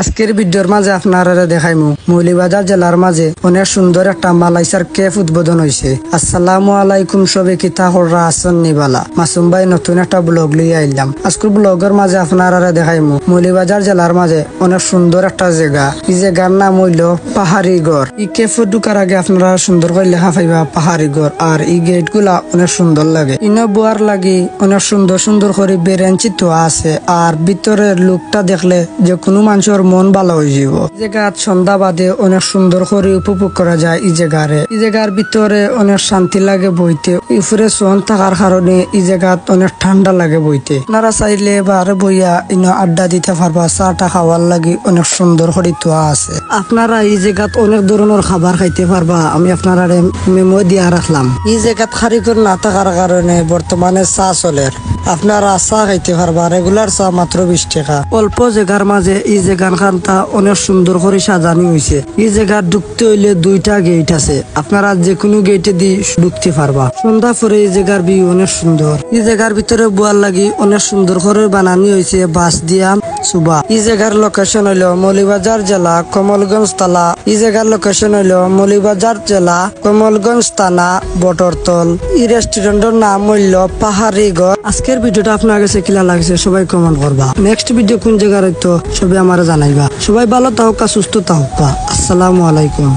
আজকের ভিডিওর মাঝে আপনারা দেখাইমু মৌলভীবাজার জেলার মাঝে অনেক সুন্দর একটা মালাইসার কেফ উদ্বোধন হয়েছে। আসসালামু আলাইকুম, সবে কিতা হররা আসন নিবালা মাসুম ভাই নতুন একটা ব্লগ লিয়ে আইলাম। আজকের ব্লগের মাঝে আপনারা দেখাইমু মৌলভীবাজার জেলার মাঝে অনেক সুন্দর একটা জায়গা। এই জায়গার নাম হইল পাহাড়ি গড়। এই কেফে ঢুকার আগে আপনারা সুন্দর করে লেখা পাইবা পাহাড়ি গড়, আর এই গেট গুলা অনেক সুন্দর লাগে। ইনো বুয়ার লাগি অনেক সুন্দর সুন্দর করে বেরেঞ্চি তো আছে, আর ভিতরের লুকটা দেখলে যে কোনো মানুষের মন ভালো হয়ে যাব। এই জায়গার সন্ধ্যা বাদে অনেক সুন্দর করে উপভোগ করা যায়। এই জায়গার ভিতরে অনেক শান্তি লাগে বইতে। উপরে সোন থাকার কারণে এই জায়গাত অনেক ঠান্ডা লাগে বইতে। আপনারা চাইলে বারে বইয়া ইনো আড্ডা দিতে পারবা, চাটা খাওয়ার লাগি অনেক সুন্দর করে তোয়া আছে। আপনারা এই জায়গাত অনেক ধরনের খাবার খাইতে পারবা, আমি আপনারা মেমো দিয়া রাখলাম। এই জায়গাত কারিগর না থাকার কারণে বর্তমানে চা চলে। আপনারা চা খাইতে পারবা, রেগুলার চা মাত্র 20 টাকা। অল্প জায়গার মাঝে এই জায়গার খানটা অনেক সুন্দর করে সাজানো হয়েছে। এই জায়গা ঢুকতে হইলে 2টা গেট আছে, আপনারা যে কোনো গেটে দিয়ে ঢুকতে পারবা। সন্ধ্যা পরে এই জায়গার ভিউ অনেক সুন্দর। এই জায়গার ভিতরে বুয়ার লাগি অনেক সুন্দর করে বানানো হয়েছে বাঁশ দিয়া সুবা। এই জায়গার লোকেশন হইলো মৌলভীবাজার জেলা কমলগঞ্জ থানা। এই জায়গার লোকেশন হইলো মৌলভীবাজার জেলা কমলগঞ্জ থানা বটরতল। এই রেস্টুরেন্টের নাম হইল পাহাড়ি গড়। আজকের ভিডিওটা আপনার কাছে কিলা লাগছে সবাই কমেন্ট করবা। নেক্সট ভিডিও কোন জায়গার হইতো সবাই আমার জানাইবা। সবাই ভালো থাকুক, সুস্থ থাকুক। আসসালামু আলাইকুম।